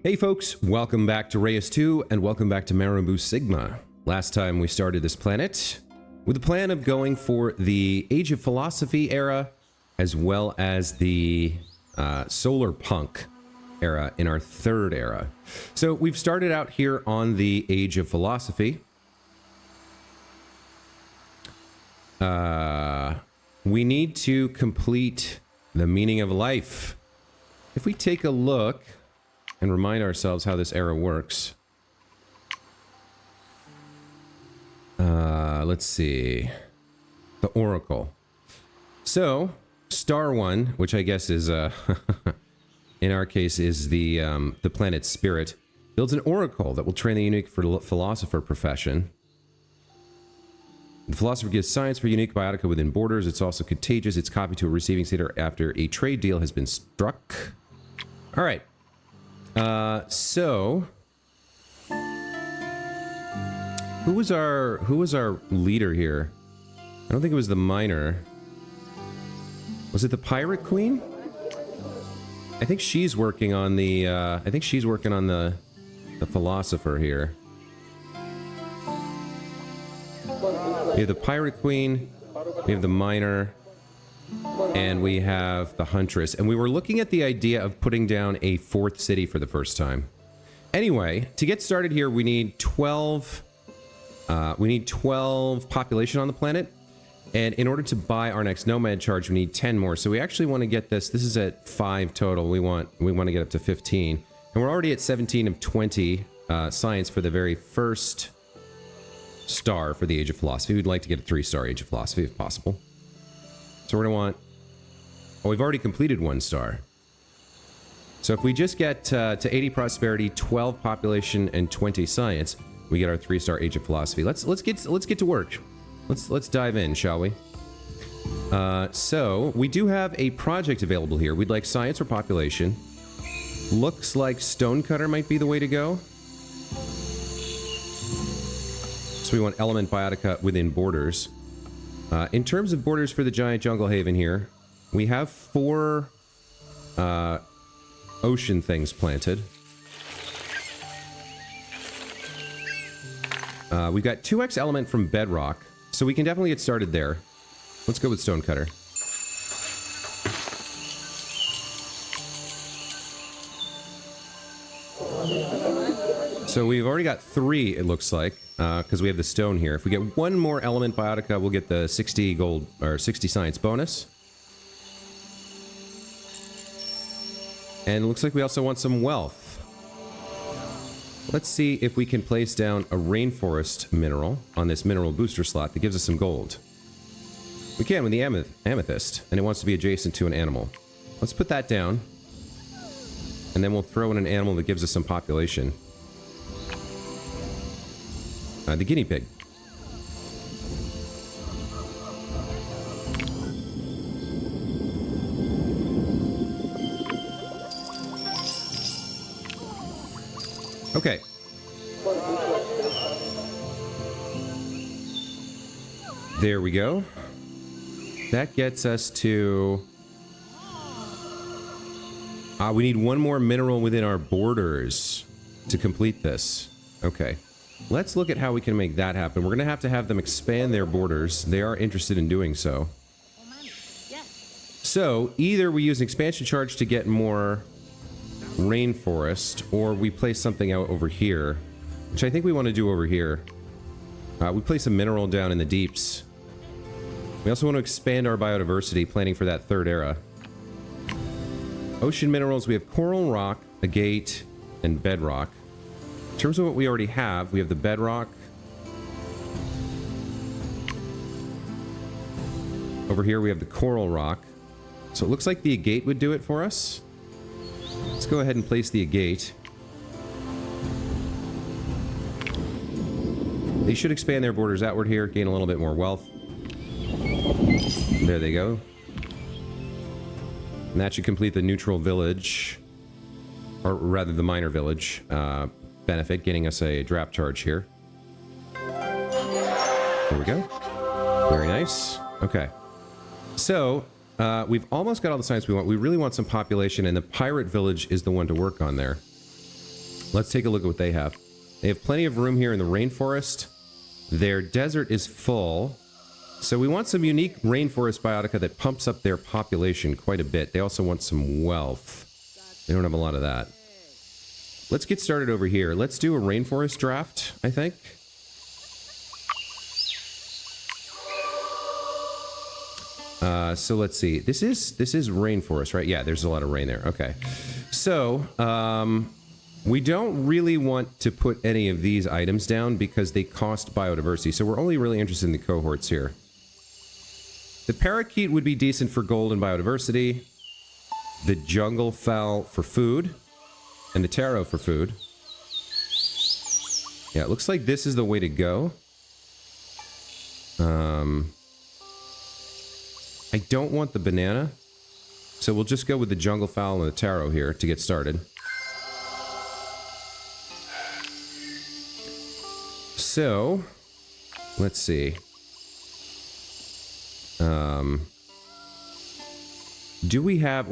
Hey folks, welcome back to Reus 2 and welcome back to Marabou Sigma. Last time we started this planet with the plan of going for the Age of Philosophy era as well as the Solarpunk era in our third era. So we've started out here on the Age of Philosophy. We need to complete the meaning of life. If we take a look and remind ourselves how this era works. Let's see. The Oracle. So, Star 1, which I guess is, in our case, is the planet's spirit, builds an oracle that will train the unique philosopher profession. The philosopher gives science for unique biotica within borders. It's also contagious. It's copied to a receiving center after a trade deal has been struck. All right. So who was our leader here? I don't think it was the miner. Was it the pirate queen? I think she's working on the the philosopher here. We have the pirate queen, we have the miner, and we have the huntress. And we were looking at the idea of putting down a fourth city for the first time. Anyway, to get started here, we need 12 population on the planet. And in order to buy our next nomad charge, we need 10 more. So we actually want to get this. This is at 5 total. We want to get up to 15. And we're already at 17 of 20 science for the very first star for the Age of Philosophy. We'd like to get a 3-star Age of Philosophy if possible. So we're going to want... Oh, we've already completed 1 star. So if we just get to 80 prosperity, 12 population, and 20 science, we get our 3-star Age of Philosophy. Let's get to work. Let's dive in, shall we? So we do have a project available here. We'd like science or population. Looks like stonecutter might be the way to go. So we want element biotica within borders. In terms of borders for the giant jungle haven here, we have 4 ocean things planted. We've got 2x element from bedrock, so we can definitely get started there. Let's go with stonecutter. So we've already got 3, it looks like, because we have the stone here. If we get 1 more element biotica, we'll get the 60 gold, or 60 science bonus. And it looks like we also want some wealth. Let's see if we can place down a rainforest mineral on this mineral booster slot that gives us some gold. We can with the amethyst, and it wants to be adjacent to an animal. Let's put that down. And then we'll throw in an animal that gives us some population. The guinea pig. Okay. There we go. That gets us to... we need 1 more mineral within our borders to complete this. Okay. Let's look at how we can make that happen. We're going to have them expand their borders. They are interested in doing so. So, either we use an expansion charge to get more rainforest, or we place something out over here, which I think we want to do over here. We place a mineral down in the deeps. We also want to expand our biodiversity, planning for that 3rd era. Ocean minerals, we have coral rock, agate, and bedrock. In terms of what we already have, we have the bedrock. Over here we have the coral rock. So it looks like the agate would do it for us. Let's go ahead and place the agate. They should expand their borders outward here, gain a little bit more wealth. There they go. And that should complete the neutral village, or rather the minor village benefit, getting us a draft charge here. There we go. Very nice. Okay. So, we've almost got all the science we want. We really want some population, and the pirate village is the one to work on there. Let's take a look at what they have. They have plenty of room here in the rainforest. Their desert is full. So we want some unique rainforest biotica that pumps up their population quite a bit. They also want some wealth. They don't have a lot of that. Let's get started over here. Let's do a rainforest draft, I think. So let's see. This is rainforest, right? Yeah, there's a lot of rain there. Okay. So, we don't really want to put any of these items down because they cost biodiversity. So we're only really interested in the cohorts here. The parakeet would be decent for gold and biodiversity. The jungle fowl for food. And the taro for food. Yeah, it looks like this is the way to go. I don't want the banana. So we'll just go with the jungle fowl and the taro here to get started. So, let's see. What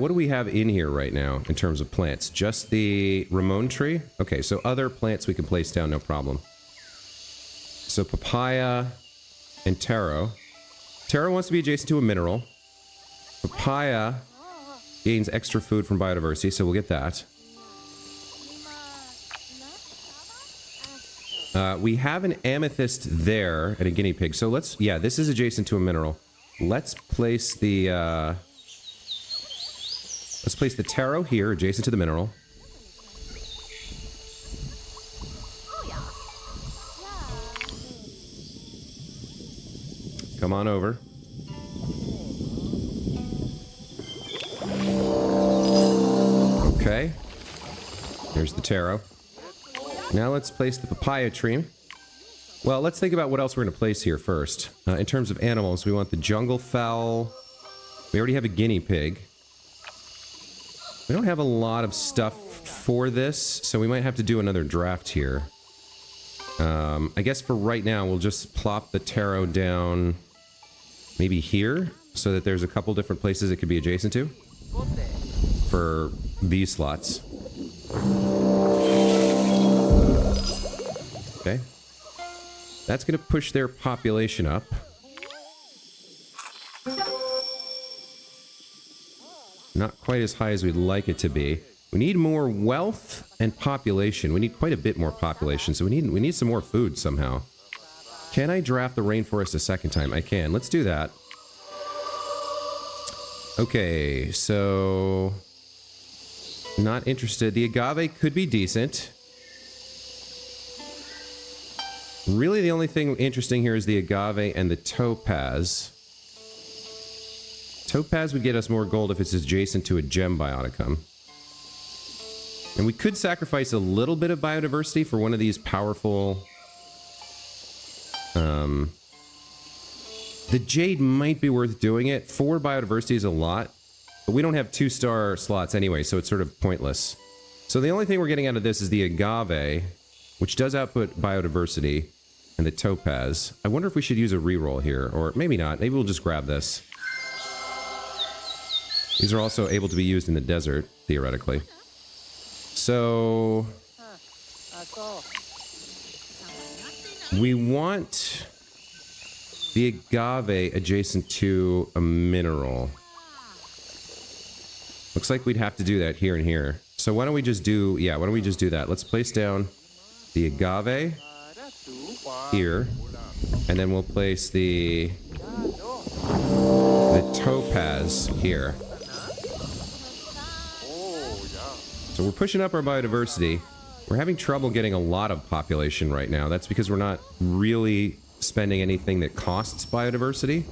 do we have in here right now in terms of plants? Just the Ramon tree? Okay, so other plants we can place down, no problem. So papaya and taro. Taro wants to be adjacent to a mineral. Papaya gains extra food from biodiversity, so we'll get that. We have an amethyst there and a guinea pig. So let's, yeah, this is adjacent to a mineral. Let's place the taro here, adjacent to the mineral. Come on over. Okay. There's the taro. Now let's place the papaya tree. Well, let's think about what else we're going to place here first. In terms of animals, we want the jungle fowl. We already have a guinea pig. We don't have a lot of stuff for this, so we might have to do another draft here. I guess for right now, we'll just plop the taro down maybe here, so that there's a couple different places it could be adjacent to for these slots. Okay. That's going to push their population up. Not quite as high as we'd like it to be. We need more wealth and population. We need quite a bit more population, so we need some more food somehow. Can I draft the rainforest a second time? I can. Let's do that. Okay, so... Not interested. The agave could be decent. Really, the only thing interesting here is the agave and the topaz. Topaz would get us more gold if it's adjacent to a gem bioticum. And we could sacrifice a little bit of biodiversity for one of these powerful... The jade might be worth doing it. 4 biodiversity is a lot. But we don't have 2-star slots anyway, so it's sort of pointless. So the only thing we're getting out of this is the agave, which does output biodiversity, and the topaz. I wonder if we should use a reroll here, or maybe not. Maybe we'll just grab this. These are also able to be used in the desert, theoretically. So... we want the agave adjacent to a mineral. Looks like we'd have to do that here and here. So why don't we just do... yeah, why don't we just do that? Let's place down the agave here. And then we'll place the topaz here. So we're pushing up our biodiversity. We're having trouble getting a lot of population right now. That's because we're not really spending anything that costs biodiversity.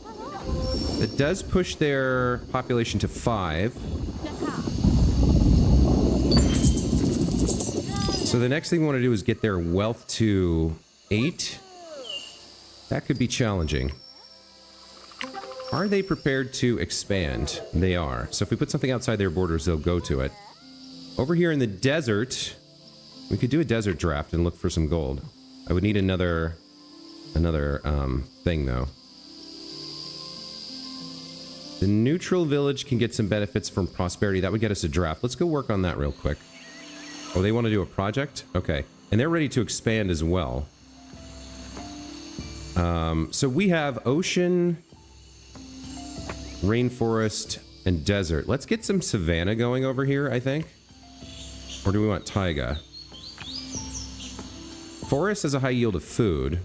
It does push their population to 5. So the next thing we want to do is get their wealth to 8. That could be challenging. Are they prepared to expand? They are. So if we put something outside their borders, they'll go to it. Over here in the desert, we could do a desert draft and look for some gold. I would need another thing, though. The neutral village can get some benefits from prosperity. That would get us a draft. Let's go work on that real quick. Oh, they want to do a project? Okay. And they're ready to expand as well. So we have ocean, rainforest, and desert. Let's get some savanna going over here, I think. Or do we want taiga? Forest has a high yield of food.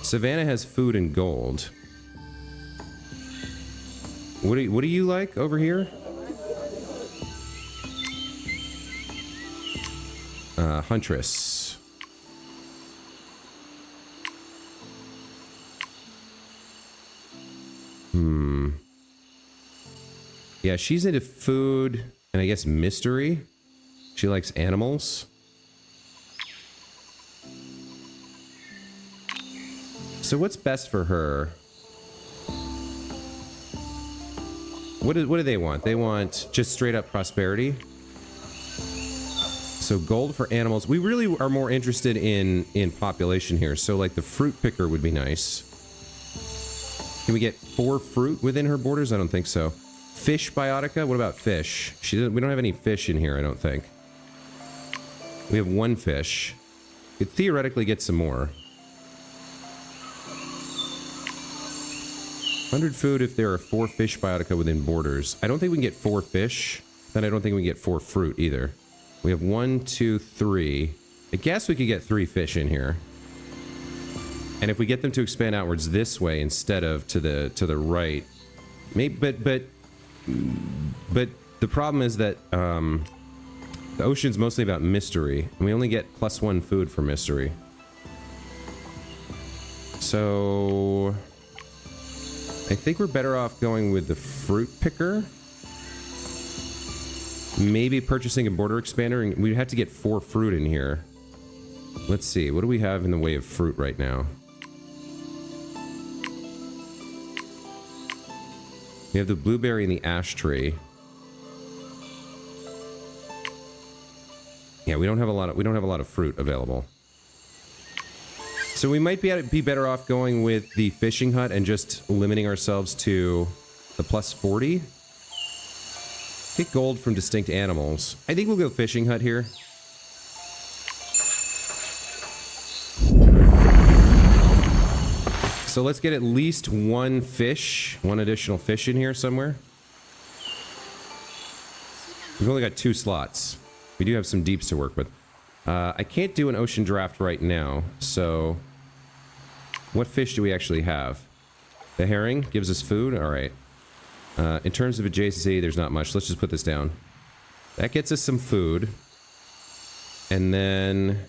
Savanna has food and gold. What do you like over here? Huntress. Yeah, she's into food and I guess mystery. She likes animals. So what's best for her? What do they want? They want just straight up prosperity. So gold for animals. We really are more interested in population here. So like the fruit picker would be nice. Can we get 4 fruit within her borders? I don't think so. Fish biotica? What about fish? We don't have any fish in here, I don't think. We have 1 fish. Could theoretically get some more. 100 food if there are 4 fish biotica within borders. I don't think we can get 4 fish. Then I don't think we can get 4 fruit either. We have 1, 2, 3. I guess we could get 3 fish in here. And if we get them to expand outwards this way instead of to the right, maybe. But the problem is that the ocean's mostly about mystery, and we only get +1 food for mystery. So I think we're better off going with the fruit picker. Maybe purchasing a border expander, and we'd have to get 4 fruit in here. Let's see, what do we have in the way of fruit right now? We have the blueberry and the ash tree. Yeah, we don't have a lot of fruit available. So we might be better off going with the fishing hut and just limiting ourselves to the +40. Get gold from distinct animals. I think we'll go fishing hut here. So let's get at least 1 fish, 1 additional fish in here somewhere. We've only got 2 slots. We do have some deeps to work with. I can't do an ocean draft right now, so what fish do we actually have? The herring gives us food? Alright. In terms of adjacency, there's not much. Let's just put this down. That gets us some food. And then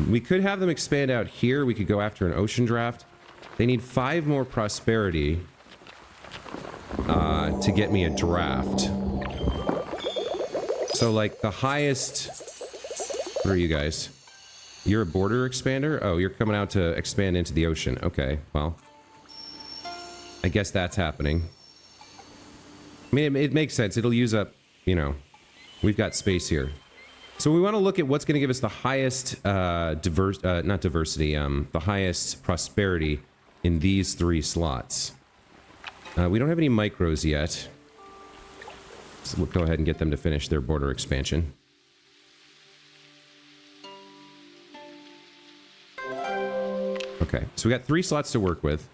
we could have them expand out here. We could go after an ocean draft. They need 5 more prosperity to get me a draft. So, like, the highest... What are you guys? You're a border expander? Oh, you're coming out to expand into the ocean. Okay, well. I guess that's happening. I mean, it makes sense. It'll use up, you know, we've got space here. So we want to look at what's going to give us the highest not diversity, the highest prosperity in these 3 slots. We don't have any micros yet. So we'll go ahead and get them to finish their border expansion. Okay, so we got 3 slots to work with.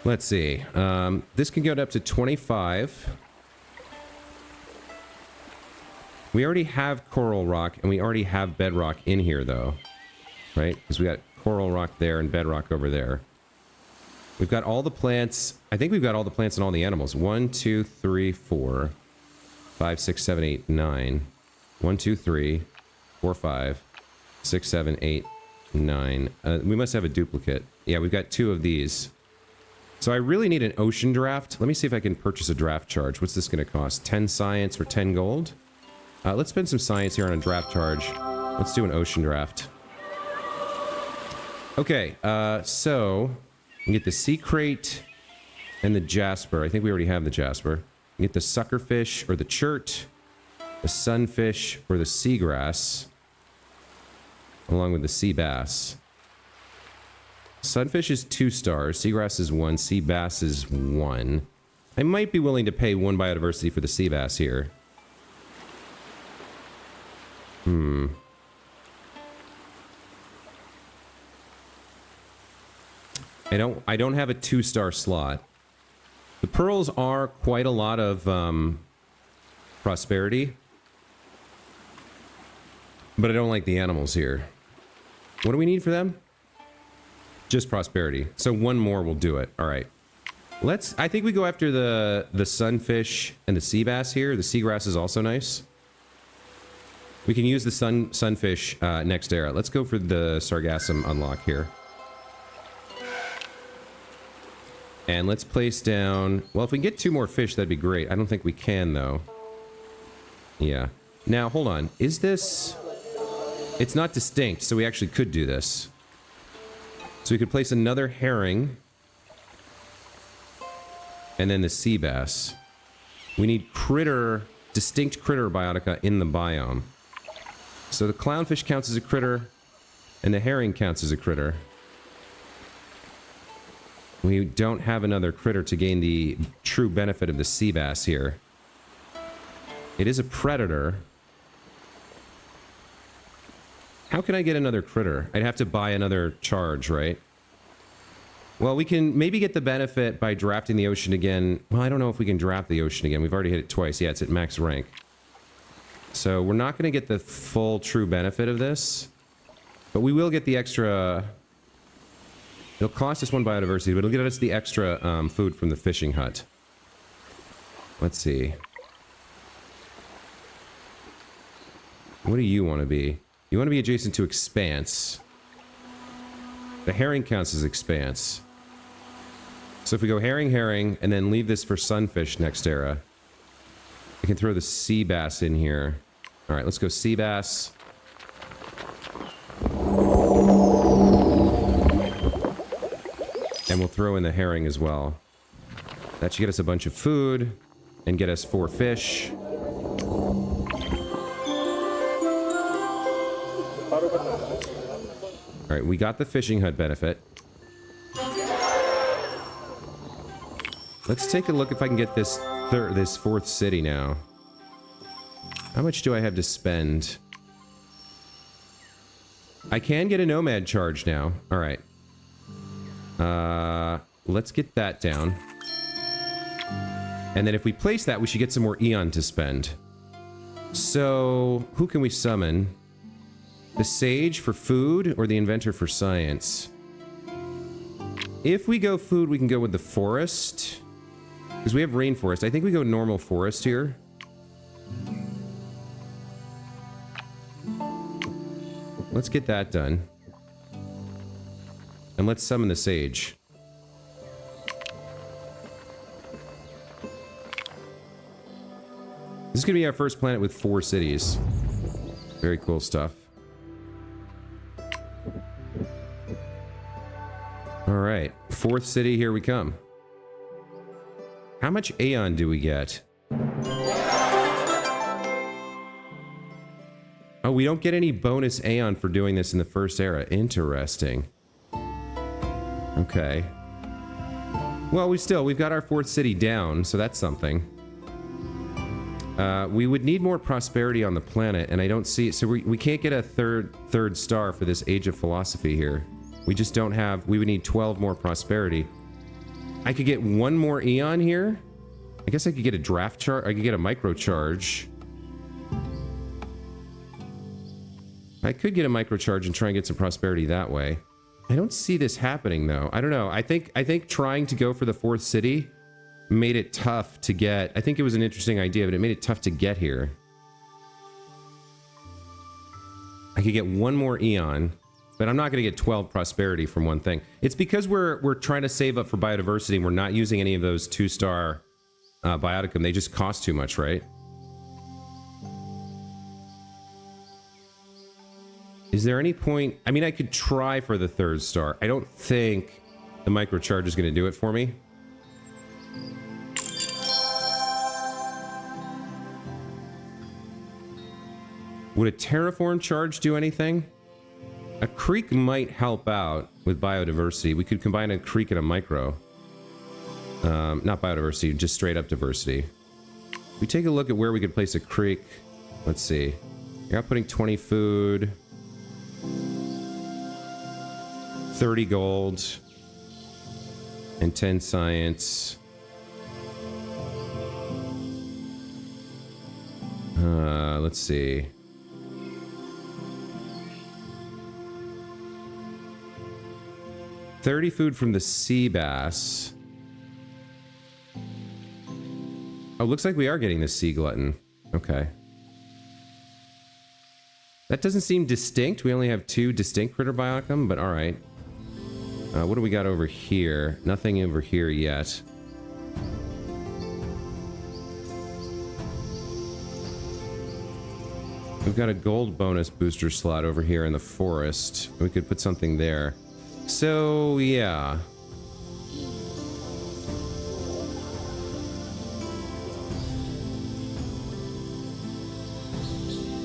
Let's see. This can go up to 25. We already have coral rock, and we already have bedrock in here, though. Right? Because we got coral rock there and bedrock over there. We've got all the plants. I think we've got all the plants and all the animals. 1, 2, 3, 4, 5, 6, 7, 8, 9. 1, 2, 3, 4, 5, 6, 7, 8, 9. We must have a duplicate. Yeah, we've got 2 of these. So I really need an ocean draft. Let me see if I can purchase a draft charge. What's this going to cost? 10 science or 10 gold? Let's spend some science here on a draft charge. Let's do an ocean draft. Okay, so we get the sea crate and the jasper. I think we already have the jasper. We get the suckerfish or the chert, the sunfish or the seagrass, along with the sea bass. Sunfish is 2 stars, seagrass is 1, sea bass is 1. I might be willing to pay 1 biodiversity for the sea bass here. I don't have a 2-star slot. The pearls are quite a lot of prosperity. But I don't like the animals here. What do we need for them? Just prosperity. So 1 more will do it. All right. I think we go after the sunfish and the sea bass here. The seagrass is also nice. We can use the sunfish next era. Let's go for the sargassum unlock here. And let's place down... Well, if we can get 2 more fish, that'd be great. I don't think we can, though. Yeah. Now, hold on. Is this... It's not distinct, so we actually could do this. So we could place another herring. And then the sea bass. We need distinct critter biotica in the biome. So the clownfish counts as a critter, and the herring counts as a critter. We don't have another critter to gain the true benefit of the sea bass here. It is a predator. How can I get another critter? I'd have to buy another charge, right? Well, we can maybe get the benefit by drafting the ocean again. Well, I don't know if we can draft the ocean again. We've already hit it twice. Yeah, it's at max rank. So we're not going to get the full true benefit of this. But we will get the extra... It'll cost us 1 biodiversity, but it'll get us the extra food from the fishing hut. Let's see. What do you want to be? You want to be adjacent to expanse. The herring counts as expanse. So if we go herring, and then leave this for sunfish next era, we can throw the sea bass in here. All right, let's go sea bass. And we'll throw in the herring as well. That should get us a bunch of food and get us 4 fish. All right, we got the fishing hut benefit. Let's take a look if I can get this 4th city now. How much do I have to spend? I can get a nomad charge now. All right. Let's get that down. And then if we place that, we should get some more Eon to spend. So, who can we summon? The Sage for food or the Inventor for science? If we go food, we can go with the Forest. Because we have Rainforest. I think we go normal Forest here. Let's get that done. And let's summon the Sage. This is going to be our first planet with 4 cities. Very cool stuff. Alright, 4th city, here we come. How much Aeon do we get? Oh, we don't get any bonus Aeon for doing this in the first era. Interesting. Okay. Well, we've got our 4th city down, so that's something. We would need more prosperity on the planet, and I don't see it. So we can't get a third star for this Age of Philosophy here. We just don't have... We would need 12 more prosperity. I could get 1 more Eon here. I guess I could get a draft charge. I could get a micro charge. I could get a micro charge and try and get some prosperity that way. I don't see this happening, though. I don't know. I think trying to go for the 4th city made it tough to get. I think it was an interesting idea, but it made it tough to get here. I could get 1 more Eon, but I'm not going to get 12 prosperity from one thing. It's because we're trying to save up for biodiversity and we're not using any of those 2-star bioticum. They just cost too much, right? Is there any point... I mean, I could try for the 3rd star. I don't think the microcharge is going to do it for me. Would a terraform charge do anything? A creek might help out with biodiversity. We could combine a creek and a micro. Not biodiversity, just straight up diversity. We take a look at where we could place a creek. Let's see. You're not putting 20 food. 30 gold. And 10 science. Let's see. $30 food from the sea bass. Oh, looks like we are getting the sea glutton. Okay. That doesn't seem distinct. We only have 2 distinct critter bioticum, but alright. What do we got over here? Nothing over here yet. We've got a gold bonus booster slot over here in the forest. We could put something there. So, yeah.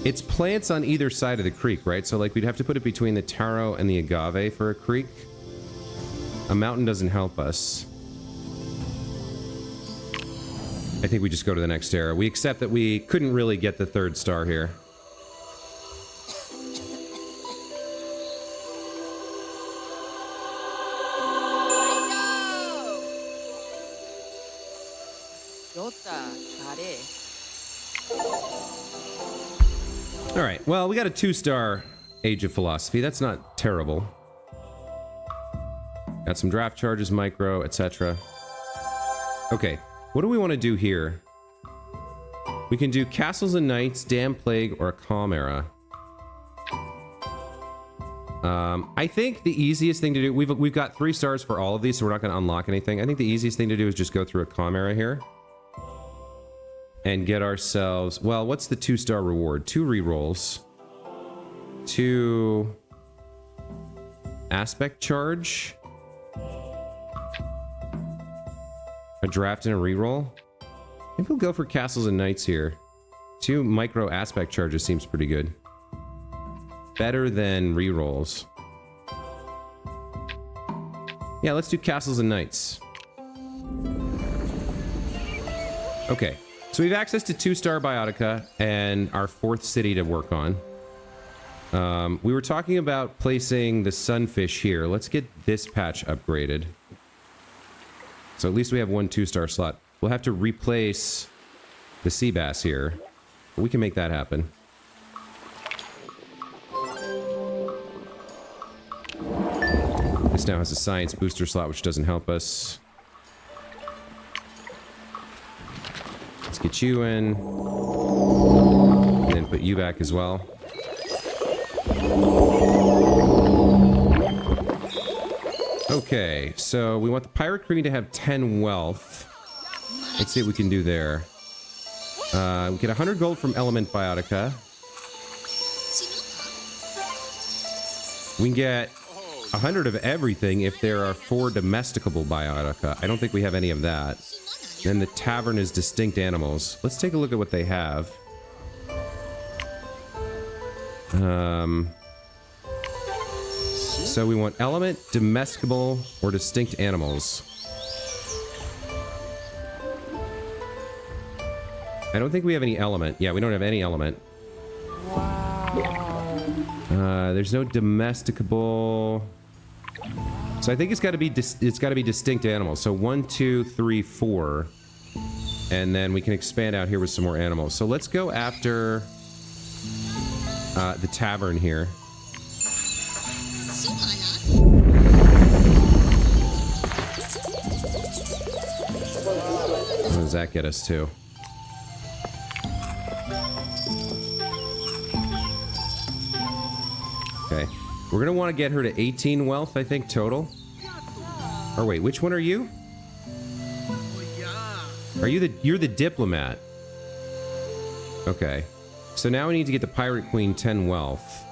It's plants on either side of the creek, right? So, like, we'd have to put it between the taro and the agave for a creek. A mountain doesn't help us. I think we just go to the next era. We accept that we couldn't really get the 3rd star here. Alright, well, we got a 2-star Age of Philosophy. That's not terrible. Got some draft charges, micro, etc. Okay, what do we want to do here? We can do Castles and Knights, Dam Plague, or a Calm Era. I think the easiest thing to do... We've got 3 stars for all of these, so we're not going to unlock anything. I think the easiest thing to do is just go through a Calm Era here. And get ourselves... Well, what's the 2-star reward? 2 rerolls. 2... Aspect charge. A draft and a reroll. I think we'll go for Castles and Knights here. 2 micro aspect charges seems pretty good. Better than rerolls. Yeah, let's do Castles and Knights. Okay. So we have access to 2-star Biotica and our 4th city to work on. We were talking about placing the sunfish here. Let's get this patch upgraded. So at least we have 1 2-star slot. We'll have to replace the sea bass here. But we can make that happen. This now has a science booster slot, which doesn't help us. Let's get you in. And then put you back as well. Okay, so we want the Pirate Queen to have 10 wealth. Let's see what we can do there. We get 100 gold from Element Biotica. We can get 100 of everything if there are 4 domesticable Biotica. I don't think we have any of that. Then the tavern is distinct animals. Let's take a look at what they have. So we want element, domesticable, or distinct animals. I don't think we have any element. Yeah, we don't have any element. There's no domesticable. So I think it's got to be distinct animals. So 1, 2, 3, 4, and then we can expand out here with some more animals. So let's go after the tavern here. What does that get us to? Okay. We're gonna want to get her to 18 wealth, I think, total. Or wait, which one are you? You're the diplomat. Okay. So now we need to get the Pirate Queen 10 wealth.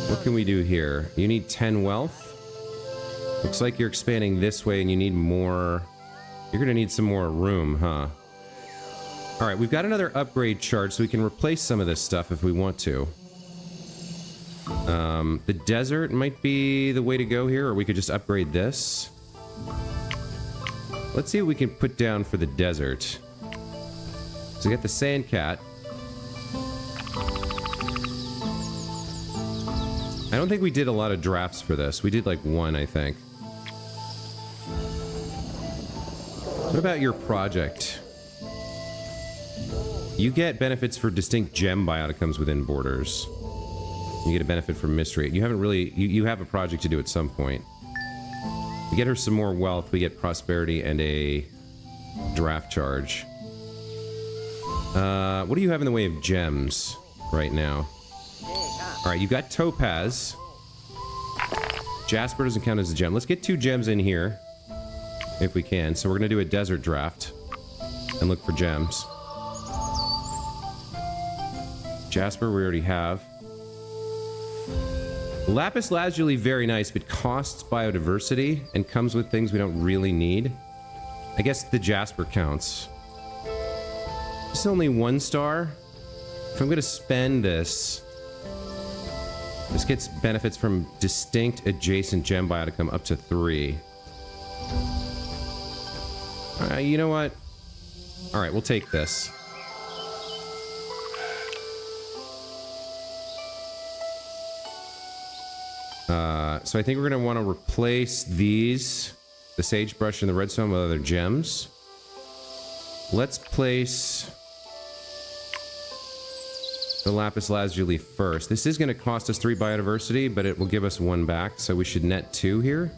What can we do here? You need 10 wealth? Looks like you're expanding this way and you need more... You're gonna need some more room, huh? Alright, we've got another upgrade charge so we can replace some of this stuff if we want to. The desert might be the way to go here, or we could just upgrade this. Let's see what we can put down for the desert. So we got the sand cat. I don't think we did a lot of drafts for this. We did like one, I think. What about your project? You get benefits for distinct gem bioticoms within borders. You get a benefit from mystery. You haven't really... You have a project to do at some point. We get her some more wealth. We get prosperity and a draft charge. What do you have in the way of gems right now? Alright, you've got topaz. Jasper doesn't count as a gem. Let's get 2 gems in here. If we can. So we're going to do a desert draft. And look for gems. Jasper we already have. Lapis lazuli, very nice, but costs biodiversity and comes with things we don't really need. I guess the Jasper counts. This is only 1 star. If I'm going to spend this... This gets benefits from distinct adjacent gem bioticum up to 3. You know what? Alright, we'll take this. So I think we're going to want to replace these, the sagebrush and the redstone, with other gems. Let's place the lapis lazuli first. This is going to cost us 3 biodiversity, but it will give us 1 back, so we should net 2 here.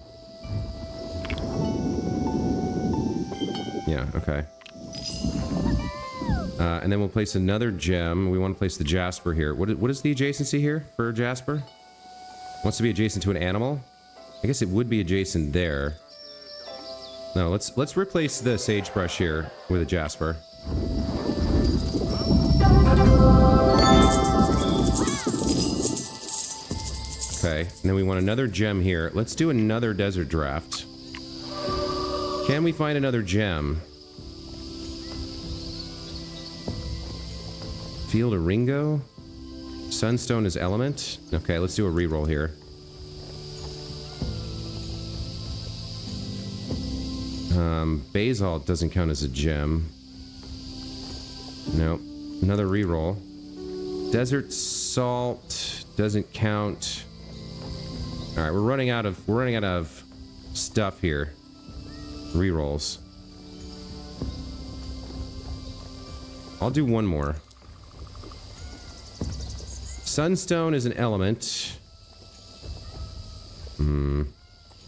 Yeah, okay. And then we'll place another gem. We want to place the jasper here. What is the adjacency here for jasper? Wants to be adjacent to an animal? I guess it would be adjacent there. No, let's replace the sagebrush here with a jasper. Okay, and then we want another gem here. Let's do another desert draft. Can we find another gem? Field of Ringo? Sunstone is element? Okay, let's do a reroll here. Basalt doesn't count as a gem. Nope. Another reroll. Desert salt doesn't count. Alright, we're running out of stuff here. Rerolls. I'll do one more. Sunstone is an element.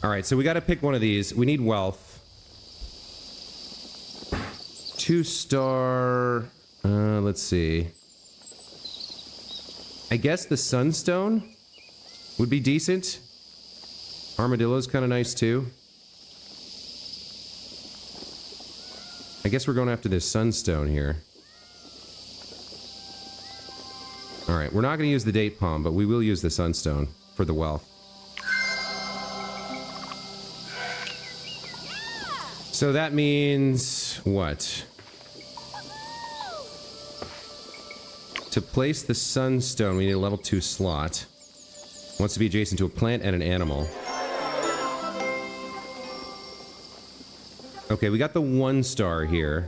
Alright, so we gotta pick one of these. We need wealth. 2-star... let's see. I guess the sunstone would be decent. Armadillo's kind of nice too. I guess we're going after this sunstone here. Alright, we're not going to use the date palm, but we will use the sunstone for the wealth. So that means... what? To place the sunstone, we need a level 2 slot. Wants to be adjacent to a plant and an animal. Okay, we got the 1-star here.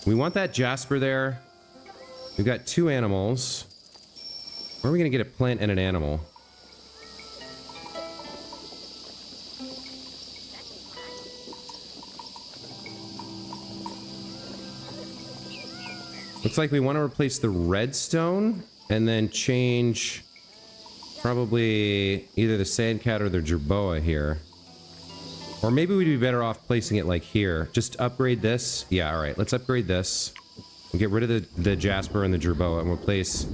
We want that jasper there. We've got 2 animals. Where are we going to get a plant and an animal? Looks like we want to replace the redstone and then change probably either the sandcat or the jerboa here. Or maybe we'd be better off placing it like here. Just upgrade this. Yeah, alright. Let's upgrade this. We'll get rid of the jasper and the jerboa and we'll place...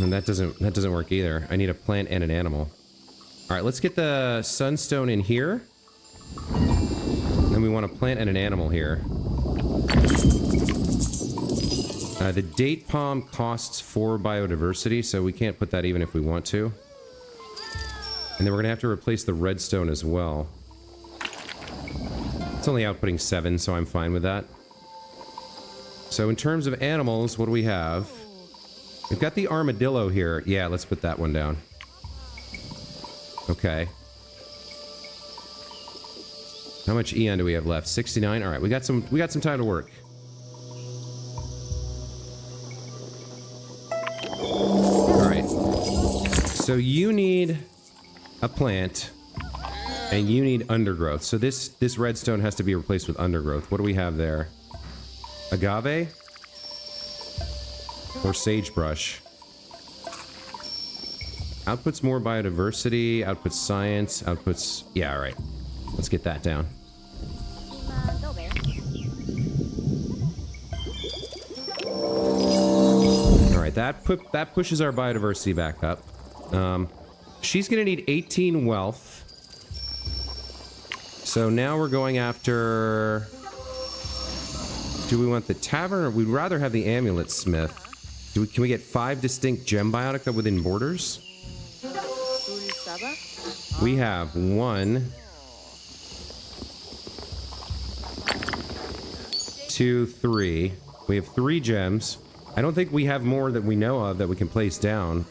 and that doesn't work either. I need a plant and an animal. Alright, let's get the sunstone in here. Then we want a plant and an animal here. The date palm costs 4 biodiversity, so we can't put that even if we want to. And then we're going to have to replace the redstone as well. It's only outputting 7, so I'm fine with that. So in terms of animals, what do we have? We've got the armadillo here. Yeah, let's put that one down. Okay. How much Eon do we have left? 69. All right, we got some time to work. All right. So you need a plant and you need undergrowth. So this redstone has to be replaced with undergrowth. What do we have there? Agave or sagebrush? Outputs more biodiversity, outputs science, outputs... Yeah, all right. Let's get that down. All right, that pushes our biodiversity back up. She's gonna need 18 wealth. So now we're going after... Do we want the tavern, or we'd rather have the amulet smith? Can we get 5 distinct gem biotica within borders? We have 1, 2, 3. We have 3 gems. I don't think we have more that we know of that we can place down.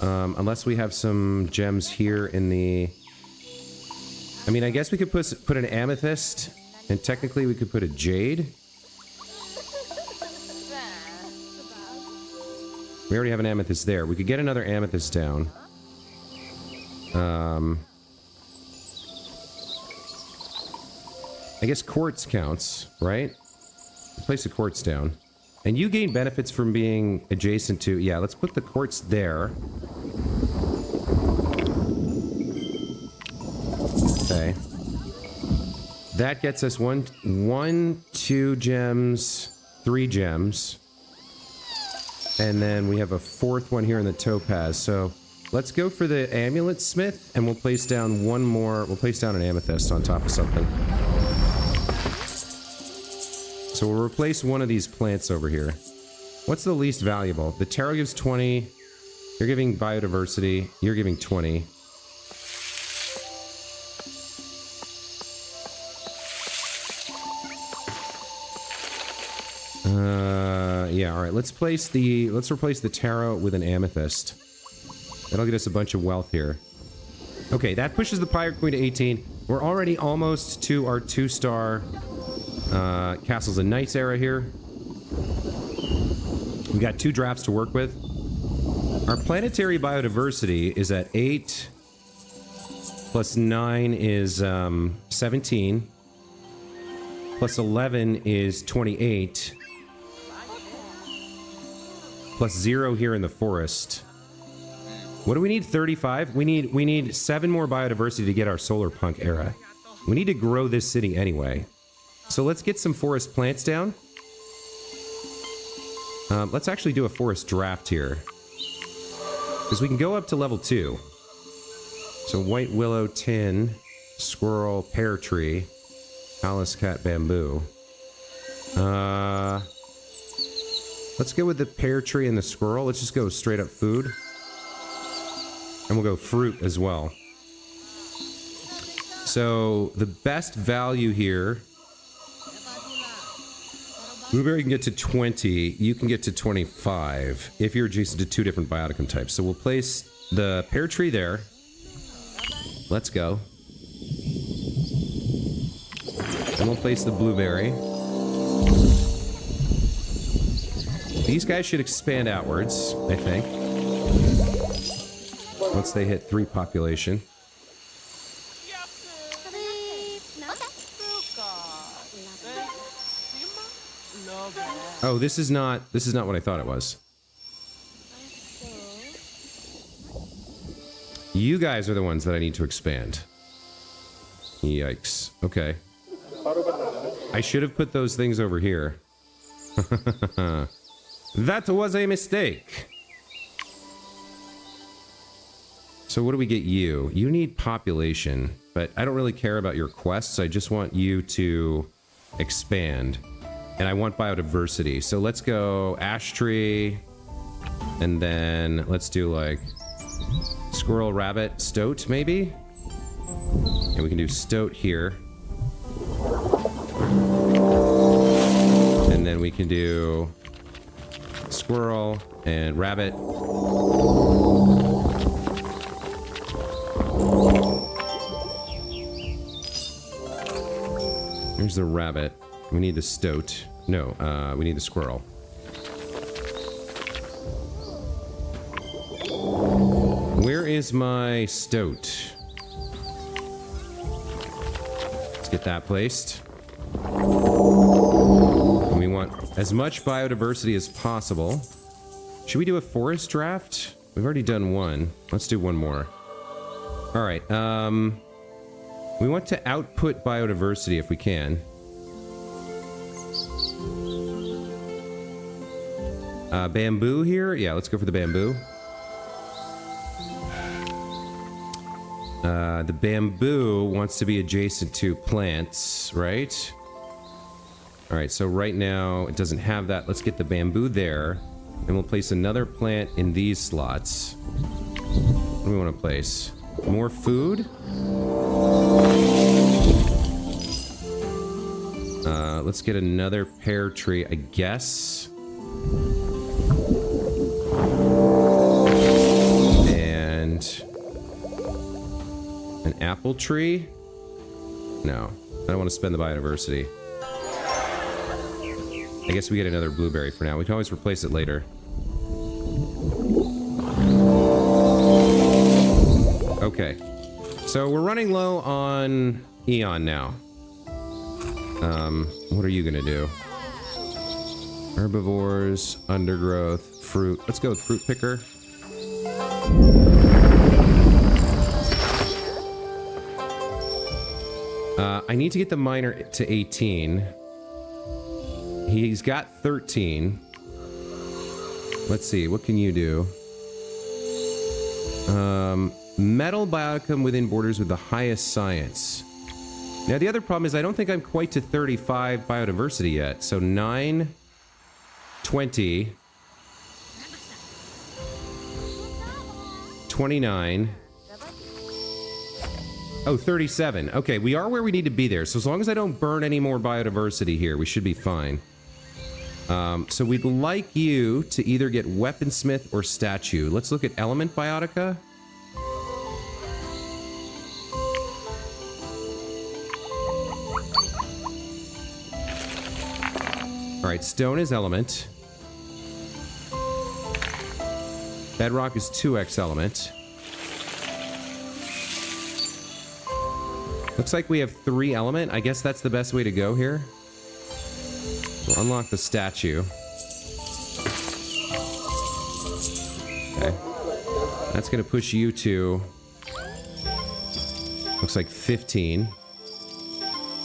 Unless we have some gems here in the... I mean, I guess we could put an amethyst, and technically we could put a jade. We already have an amethyst there. We could get another amethyst down. I guess quartz counts, right? Place the quartz down. And you gain benefits from being adjacent to... Yeah, let's put the quartz there. Okay. That gets us 1, 2 gems, 3 gems. And then we have a 4th one here in the topaz. So let's go for the amulet smith, and we'll place down one more. We'll place down an amethyst on top of something. So we'll replace one of these plants over here. What's the least valuable? The taro gives 20. You're giving biodiversity. You're giving 20. Yeah, all right. Let's replace the taro with an amethyst. That'll get us a bunch of wealth here. Okay, that pushes the Pirate Queen to 18. We're already almost to our 2-star Castles and Knights era here. We got 2 drafts to work with. Our planetary biodiversity is at 8. Plus 9 is 17. Plus 11 is 28. Plus 0 here in the forest. What do we need? 35? We need 7 more biodiversity to get our Solarpunk era. We need to grow this city anyway. So let's get some forest plants down. Let's actually do a forest draft here. Because we can go up to level 2. So white willow, tin, squirrel, pear tree, palace cat, bamboo. Let's go with the pear tree and the squirrel. Let's just go straight up food. And we'll go fruit as well. So the best value here... Blueberry can get to 20. You can get to 25 if you're adjacent to 2 different bioticum types. So we'll place the pear tree there. Let's go. And we'll place the blueberry. These guys should expand outwards, I think. Once they hit 3 population. Oh, this is not what I thought it was. You guys are the ones that I need to expand. Yikes. Okay. I should have put those things over here. That was a mistake. So what do we get you? You need population, but I don't really care about your quests. I just want you to expand. And I want biodiversity. So let's go ash tree. And then let's do like squirrel, rabbit, stoat maybe? And we can do stoat here. And then we can do squirrel and rabbit. Here's the rabbit. We need the stoat. No, we need the squirrel. Where is my stoat? Let's get that placed. And we want as much biodiversity as possible. Should we do a forest draft? We've already done one. Let's do one more. All right. We want to output biodiversity if we can. Bamboo here? Yeah, let's go for the bamboo. The bamboo wants to be adjacent to plants, right? Alright, so right now it doesn't have that. Let's get the bamboo there. And we'll place another plant in these slots. What do we want to place? More food? Let's get another pear tree, I guess. And an apple tree? No, I don't want to spend the biodiversity. I guess we get another blueberry for now. We can always replace it later. Okay, so we're running low on Eon now. What are you gonna do? Herbivores, undergrowth, fruit. Let's go with fruit picker. I need to get the miner to 18. He's got 13. Let's see, what can you do? Metal biochem within borders with the highest science. Now the other problem is I don't think I'm quite to 35 biodiversity yet. So 9, 20, 29. Oh, 37. Okay, we are where we need to be there. So as long as I don't burn any more biodiversity here, we should be fine. So we'd like you to either get weaponsmith or statue. Let's look at element biotica. All right, stone is element. Bedrock is 2x element. Looks like we have 3 element. I guess that's the best way to go here. We'll unlock the statue. Okay. That's going to push you to... looks like 15.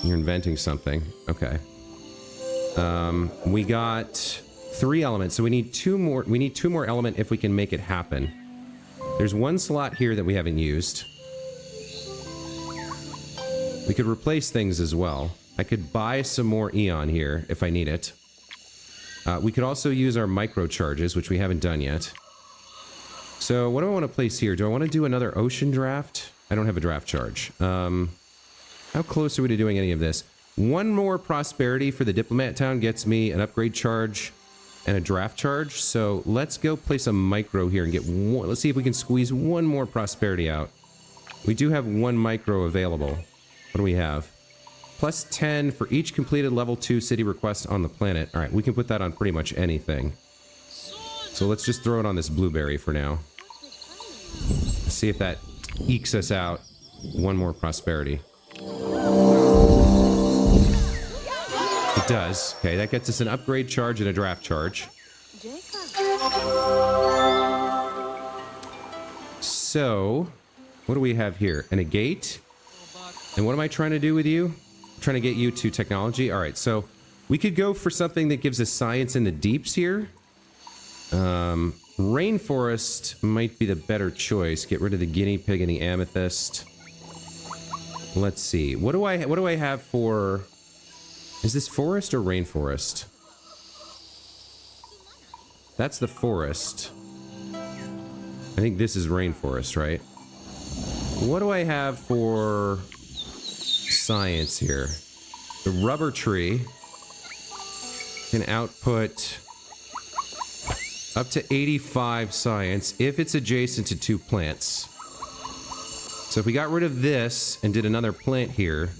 You're inventing something. Okay. We got 3 elements, so we need 2 more. We need 2 more element if we can make it happen. There's 1 slot here that we haven't used. We could replace things as well. I could buy some more Eon here if I need it. We could also use our microcharges, which we haven't done yet. So what do I want to place here? Do I want to do another ocean draft? I don't have a draft charge. How close are we to doing any of this? 1 more prosperity for the diplomat town gets me an upgrade charge and a draft charge. So let's go place a micro here and get 1. Let's see if we can squeeze 1 more prosperity out. We do have 1 micro available. What do we have? Plus 10 for each completed level 2 city request on the planet. All right, we can put that on pretty much anything. So let's just throw it on this blueberry for now. Let's see if that ekes us out 1 more prosperity. It does. Okay, that gets us an upgrade charge and a draft charge. So, what do we have here? And a gate? And what am I trying to do with you? I'm trying to get you to technology. All right, so we could go for something that gives us science in the deeps here. Rainforest might be the better choice. Get rid of the guinea pig and the amethyst. Let's see. What do I have for... Is this forest or rainforest? That's the forest. I think this is rainforest, right? What do I have for science here? The rubber tree. can output up to 85 science if it's adjacent to 2 plants. So if we got rid of this and did another plant here,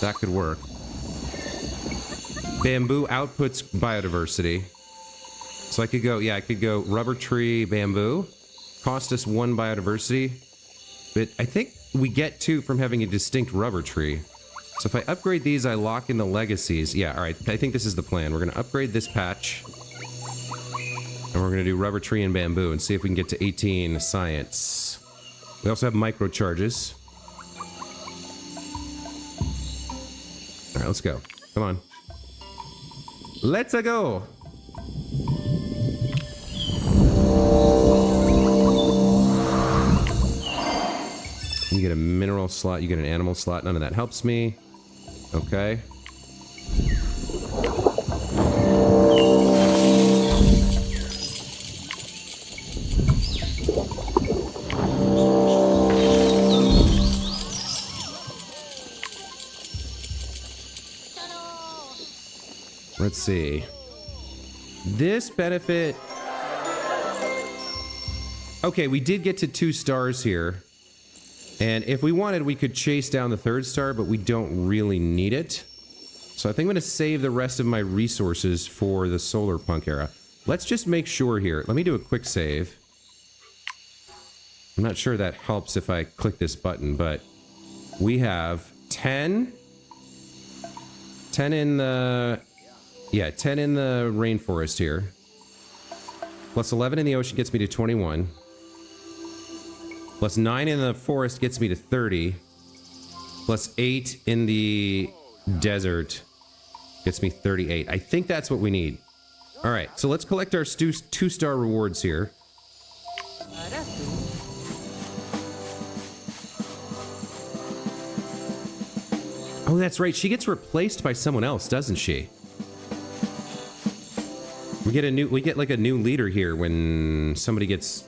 that could work. Bamboo outputs biodiversity. So I could go, yeah, I could go rubber tree, bamboo. Cost us 1 biodiversity. But I think we get 2 from having a distinct rubber tree. So if I upgrade these, I lock in the legacies. Yeah, all right. I think this is the plan. We're going to upgrade this patch. And we're going to do rubber tree and bamboo and see if we can get to 18 science. We also have microcharges. All right, let's go. Come on. Let's go. You get a mineral slot, you get an animal slot. None of that helps me. Okay. Let's see. This benefit... Okay, we did get to 2 stars here. And if we wanted, we could chase down the 3rd star, but we don't really need it. So I think I'm going to save the rest of my resources for the Solarpunk era. Let's just make sure here. Let me do a quick save. I'm not sure that helps if I click this button, but we have 10. 10 in the... Yeah, 10 in the rainforest here. Plus 11 in the ocean gets me to 21. Plus 9 in the forest gets me to 30. Plus 8 in the desert gets me 38. I think that's what we need. All right, so let's collect our 2-star rewards here. Oh, that's right. She gets replaced by someone else, doesn't she? We get like a new leader here when somebody gets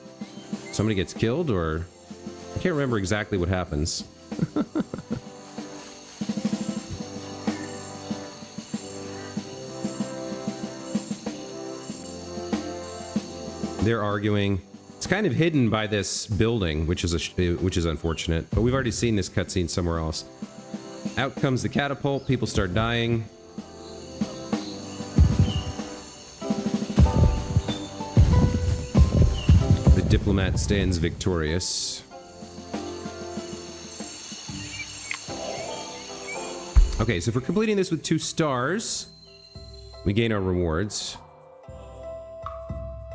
killed, or I can't remember exactly what happens. They're arguing. It's kind of hidden by this building, which is unfortunate. But we've already seen this cutscene somewhere else. Out comes the catapult. People start dying. Diplomat stands victorious. Okay, so if we're completing this with 2 stars, we gain our rewards.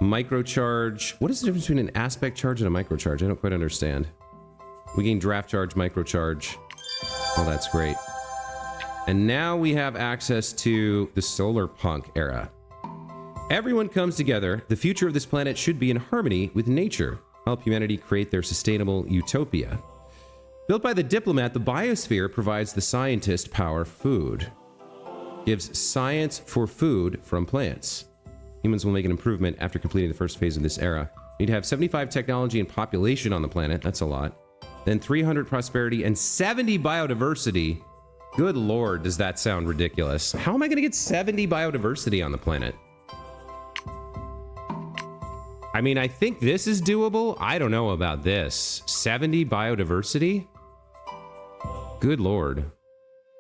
Microcharge. What is the difference between an aspect charge and a microcharge? I don't quite understand. We gain draft charge, microcharge. Oh, that's great. And now we have access to the Solarpunk era. Everyone comes together. The future of this planet should be in harmony with nature. Help humanity create their sustainable utopia. Built by the diplomat, the biosphere provides the scientist power food. Gives science for food from plants. Humans will make an improvement after completing the first phase of this era. We need to have 75 technology and population on the planet. That's a lot. Then 300 prosperity and 70 biodiversity. Good lord, does that sound ridiculous. How am I going to get 70 biodiversity on the planet? I mean, I think this is doable. I don't know about this. 70 biodiversity? Good lord.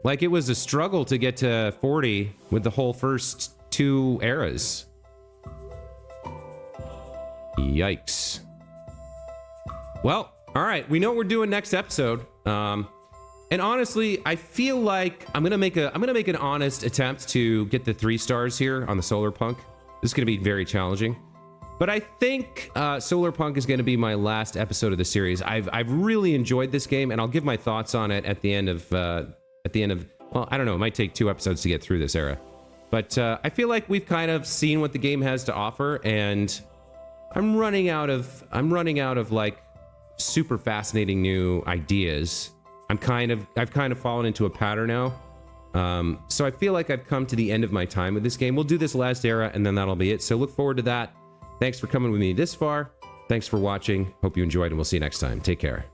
Like, it was a struggle to get to 40 with the whole first 2 eras. Yikes. Well, all right. We know what we're doing next episode. And honestly, I feel like I'm gonna make an honest attempt to get the 3 stars here on the Solarpunk. This is gonna be very challenging. But I think Solarpunk is going to be my last episode of the series. I've really enjoyed this game, and I'll give my thoughts on it at the end of well, I don't know. It might take 2 episodes to get through this era, but I feel like we've kind of seen what the game has to offer, and I'm running out of like super fascinating new ideas. I've kind of fallen into a pattern now. So I feel like I've come to the end of my time with this game. We'll do this last era, and then that'll be it. So look forward to that. Thanks for coming with me this far. Thanks for watching. Hope you enjoyed, and we'll see you next time. Take care.